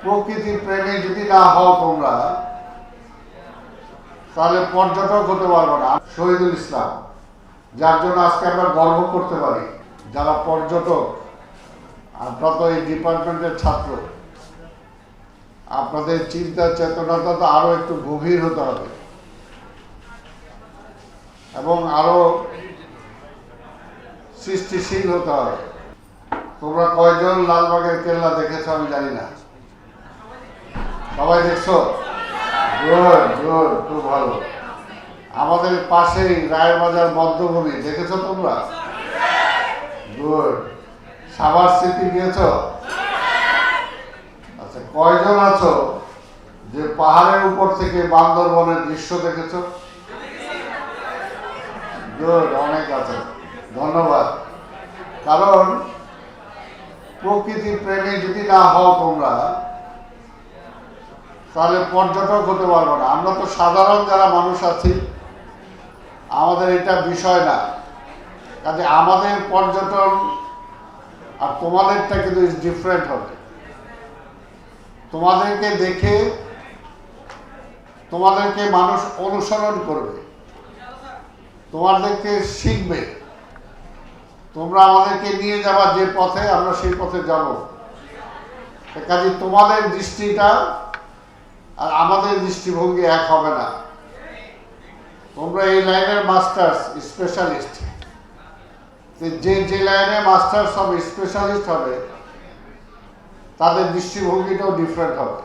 প্রকৃতির প্রেমী যদি না হও তোমরা, তাহলে পর্যটক হতে পারবো না। শহীদুল ইসলাম, যার জন্য আজকে আমরা গর্ব করতে পারি, যারা পর্যটক, আপনারা তো এই ডিপার্টমেন্টের ছাত্র, আপনাদের চিন্তা চেতনাটা তো আরো একটু গভীর হতে হবে এবং আরো সৃষ্টিশীল হতে হবে। তোমরা কয়জন লালবাগের কেল্লা দেখেছো আমি জানি না, সবাই দেখছো? গুড গুড, খুব ভালো। আমাদের পাশেই রায়েরবাজার বদ্ধভূমি দেখেছো তোমরা? গুড। সাভার স্মৃতি গিয়েছো? আচ্ছা, কয়জন আছো যে পাহাড়ের উপর থেকে বান্দরবনের দৃশ্য দেখেছো? গুড, অনেক আছে, ধন্যবাদ। কারণ প্রকৃতির প্রেমী যদি না হও তোমরা, তাহলে পর্যটক হতে পারবো না। আমরা তো সাধারণ যারা মানুষ আছি, আমাদের এটা বিষয় না। কাজে আমাদের পর্যটন আর তোমাদেরটা কিন্তু ডিফারেন্ট হবে। তোমাদেরকে দেখে তোমাদেরকে মানুষ অনুসরণ করবে, তোমাদেরকে শিখবে। তোমরা আমাদেরকে নিয়ে যাবা যে পথে, আমরা সেই পথে যাব। কাজে তোমাদের দৃষ্টিটা আর আমাদের দৃষ্টিভঙ্গি এক হবে না। তোমরা এই লাইনের মাস্টার্স, স্পেশালিস্ট। যে লাইনে মাস্টার্স হবে, স্পেশালিস্ট হবে, তাদের দৃষ্টিভঙ্গিটাও ডিফারেন্ট হবে।